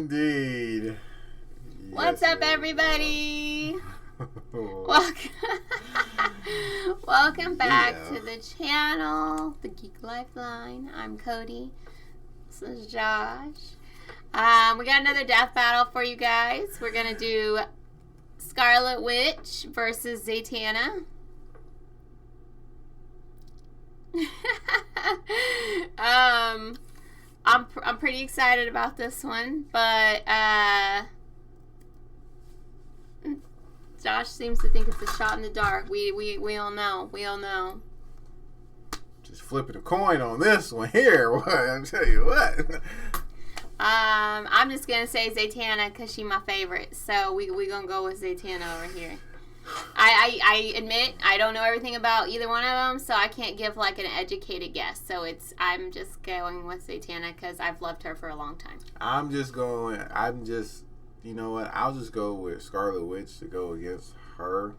Indeed. What's up, everybody? Welcome back to the channel, the Geek Lifeline. I'm Cody. This is Josh. We got another death battle for you guys. We're going to do Scarlet Witch versus Zatanna. I'm pretty excited about this one, but Josh seems to think it's a shot in the dark. We all know. We all know. Just flipping a coin on this one here. What? I'll tell you what. I'm just gonna say Zatanna because she's my favorite. So we gonna go with Zatanna over here. I admit I don't know everything about either one of them, so I can't give like an educated guess. So I'm just going with Zatanna because I've loved her for a long time. You know what? I'll just go with Scarlet Witch to go against her.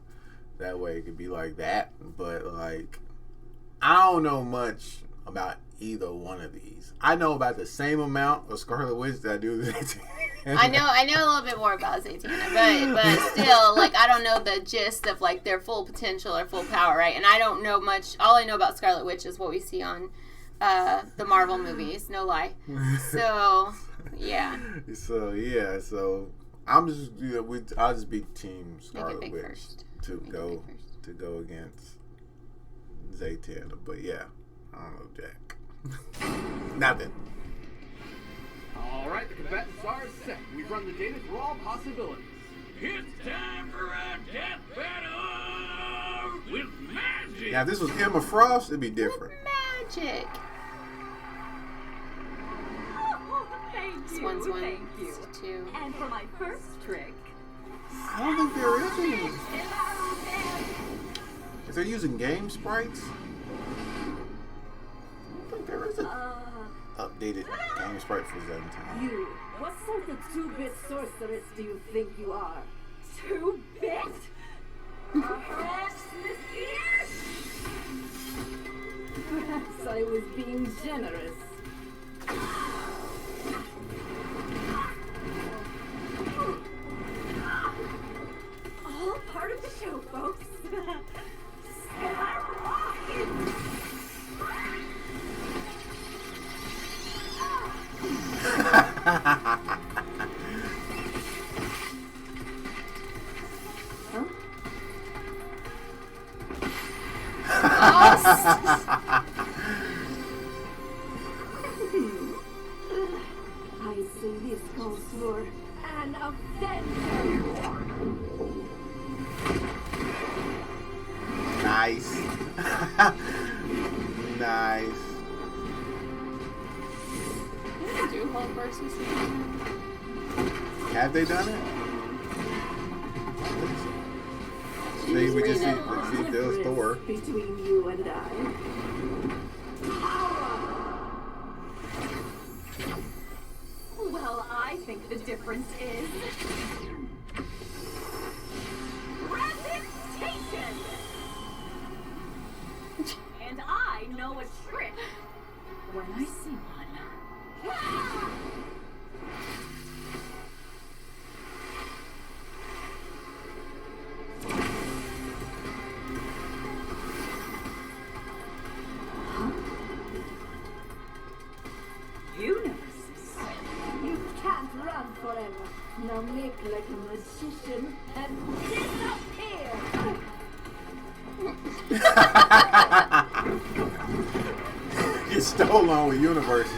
That way it could be like that. But like, I don't know much about either one of these. I know about the same amount of Scarlet Witch that I do with Zatanna. I know a little bit more about Zatanna, but still, like, I don't know the gist of like their full potential or full power, right? And I don't know much. All I know about Scarlet Witch is what we see on the Marvel movies. No lie. So yeah. So I'll just be Team Scarlet Witch to go against Zatanna. But yeah, I don't know Jack. Nothing. All right, the combatants are set. We've run the data through all possibilities. It's time for a death battle with magic. Now, if this was Emma Frost, it'd be different. Magic. This one's one. Thank you. Two. And for my first trick, I don't think there is any. If they're using game sprites, I don't think there is a updated game sprite for Zatanna. you, what sort of 2-bit sorceress do you think you are? 2-bit? Perhaps I was being generous. All part of the show, folks. I say this calls for an avenger. Nice. Nice. Do Hulk versus Have they done it? See, we just see those Thor. Between you and I. Well, I think the difference is reputation. And I know a trick when I see one. You can't run forever. Now make like a magician and disappear. You stole on with universes.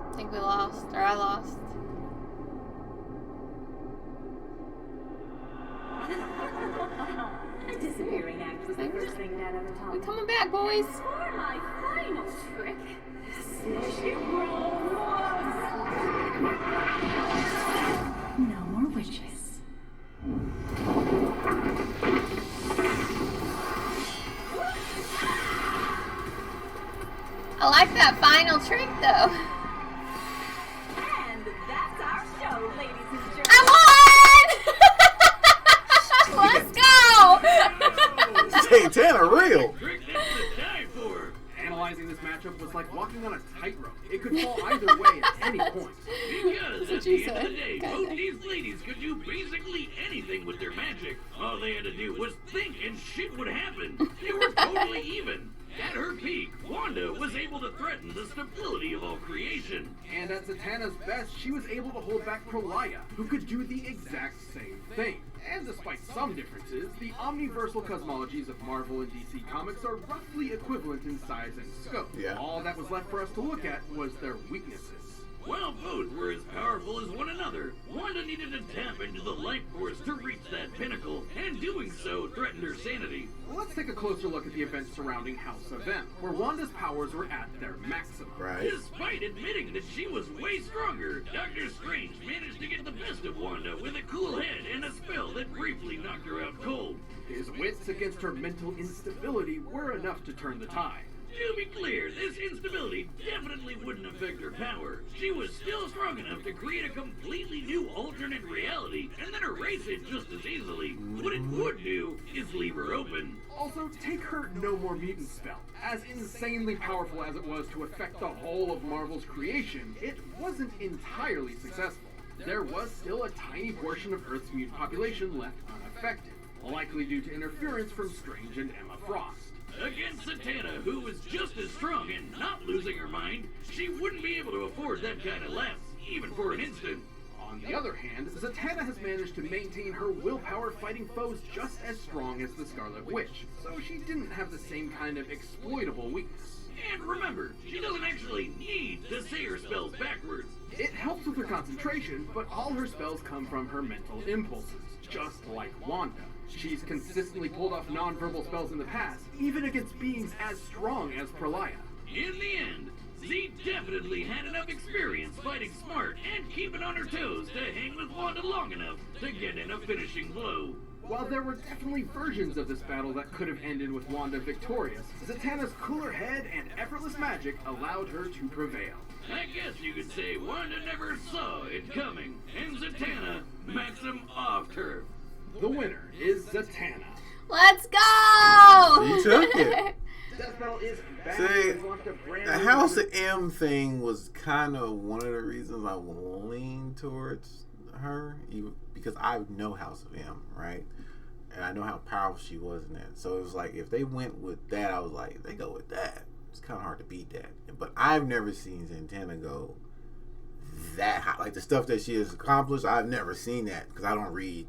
I think we lost, or I lost. A disappearing act was the first thing Dad ever taught We me. coming back, boys. For my final trick, no more witches. I like that final trick, though. And that's our show, ladies and gentlemen. I won! Let's go! Zatanna real. Trick that's to die for. Analyzing this matchup was like walking on a tightrope. It could fall either way at any point. Because at you the end of said. the day, both these ladies could do basically anything with their magic. All they had to do was think and shit would happen. They were totally even. At her peak, Wanda was able to threaten the stability of all creation. And at Zatanna's best, she was able to hold back Prolaya, who could do the exact same thing. And despite some differences, the omniversal cosmologies of Marvel and DC Comics are roughly equivalent in size and scope. Yeah. All that was left for us to look at was their weaknesses. While both were as powerful as one another, Wanda needed to tap into the life force to reach that pinnacle, and doing so threatened her sanity. Let's take a closer look at the events surrounding House of M, where Wanda's powers were at their maximum. Right. Despite admitting that she was way stronger, Doctor Strange managed to get the best of Wanda with a cool head and a spell that briefly knocked her out cold. His wits against her mental instability were enough to turn the tide. To be clear, this instability definitely wouldn't affect her power. She was still strong enough to create a completely new alternate reality and then erase it just as easily. What it would do is leave her open. Also, take her No More Mutant spell. As insanely powerful as it was to affect the whole of Marvel's creation, it wasn't entirely successful. There was still a tiny portion of Earth's mutant population left unaffected, likely due to interference from Strange and Emma Frost. Against Zatanna, who was just as strong and not losing her mind, she wouldn't be able to afford that kind of lapse, even for an instant. On the other hand, Zatanna has managed to maintain her willpower fighting foes just as strong as the Scarlet Witch, so she didn't have the same kind of exploitable weakness. And remember, she doesn't actually need to say her spells backwards. It helps with her concentration, but all her spells come from her mental impulses, just like Wanda. She's consistently pulled off non-verbal spells in the past, even against beings as strong as Prolaya. In the end, Z definitely had enough experience fighting smart and keeping on her toes to hang with Wanda long enough to get in a finishing blow. While there were definitely versions of this battle that could have ended with Wanda victorious, Zatanna's cooler head and effortless magic allowed her to prevail. I guess you could say Wanda never saw it coming, and Zatanna maxim offed her. The winner is Zatanna. Let's go! You took it. Deathbattle is back. See, We've launched a brand the new House of version. M thing was kind of one of the reasons I lean towards her, because I know House of M, right? And I know how powerful she was in that. So it was like, if they went with that, I was like, if they go with that, it's kind of hard to beat that. But I've never seen Zatanna go that high. Like the stuff that she has accomplished, I've never seen that because I don't read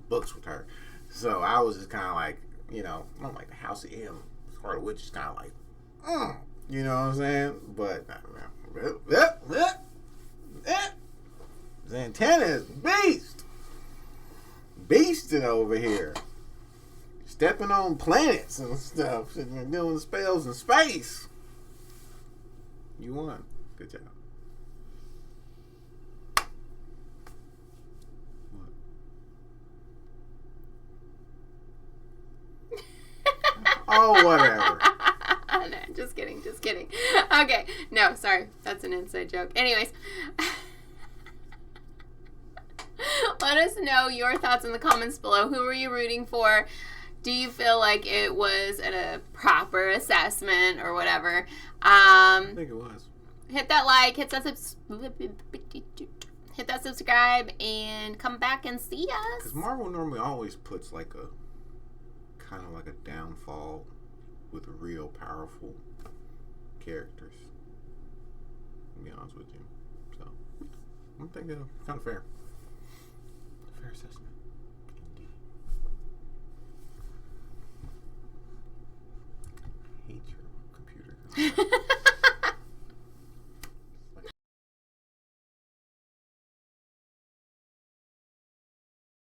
books with her. So I was just kind of like, I'm like, the House of M, Scarlet Witch is kind of like, you know what I'm saying? But Zatanna is beast. Beasting over here. Stepping on planets and stuff. And doing spells in space. You won. Good job. Oh, whatever. No, just kidding. Okay, no, sorry. That's an inside joke. Anyways, let us know your thoughts in the comments below. Who were you rooting for? Do you feel like it was a proper assessment or whatever? I think it was. Hit that like, hit that subscribe, and come back and see us. Because Marvel normally always puts like a kind of like a downfall with real powerful characters. To be honest with you. So, I think that's kind of fair. Fair assessment. Indeed. I hate your computer.